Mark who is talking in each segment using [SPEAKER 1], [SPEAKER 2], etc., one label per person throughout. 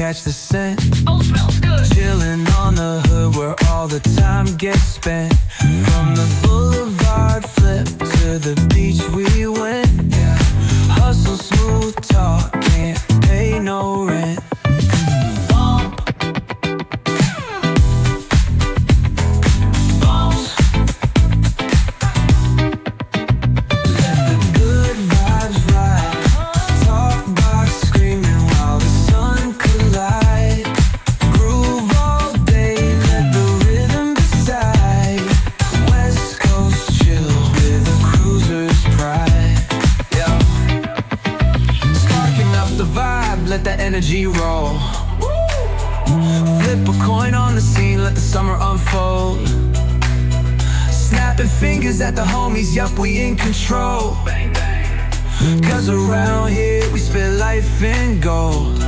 [SPEAKER 1] catch the scent.
[SPEAKER 2] Oh, smells good.
[SPEAKER 1] Chillin' on the hood where all the time gets spent. From the boulevard flip to the beach we went. Hustle, smooth talk, can't pay no rent. Let the energy roll. Flip a coin on the scene, let the summer unfold. Snapping fingers at the homies, yup, we in control. Cause around here we spit life in gold.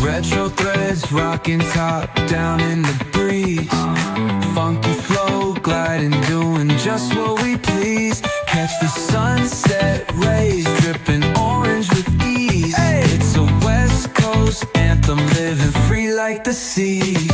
[SPEAKER 1] Retro threads, rocking top down in the breeze. Funky flow, gliding, doing just what we please. Catch the sunset rays, dripping orange with ease. It's a West Coast anthem, living free like the sea.